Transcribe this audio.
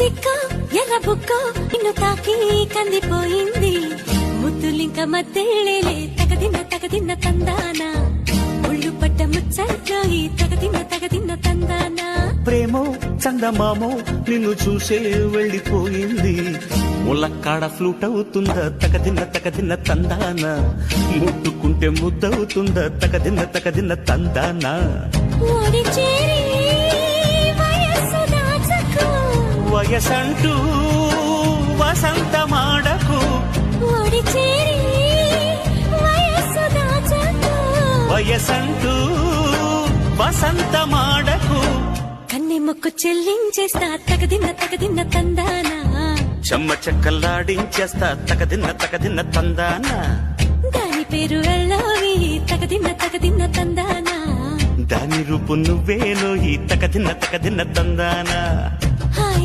సిక్క ఎర్ర బుక్క నిన్ను తాకి కందిపోయింది ముద్దులింక మద్దెళ్ళేలే తగదిన్న తందానా ఒళ్ళు పట్ట ముచ్చట్లోయి తగదిన్న తందానా ప్రేమో చందమామో నిన్ను చూసే వెళ్ళిపోయింది ములక్కాడ ఫ్లూట్ అవుతుందా తగదిన్న తందానా ముట్టుకుంటే ముద్దవుతుందా తగదిన్న తందానా ఓడి చేరి వయస్సు దాచకు వయసంటూ వసంతమాడకు ఓడి చేరి వయస్సు దాచకు వయసంటూ వసంతమాడకు కన్నె మొక్కు చెల్లించేస్తా తగదిన్న తందానా చెమ్మ చెక్కల్లాడించేస్తా తగదిన్న తందానా దాని పేరు వెళ్ళవి తగదిన్న తందానా దాని రూపు నువ్వేనో ఈ తగదిన్న తందానా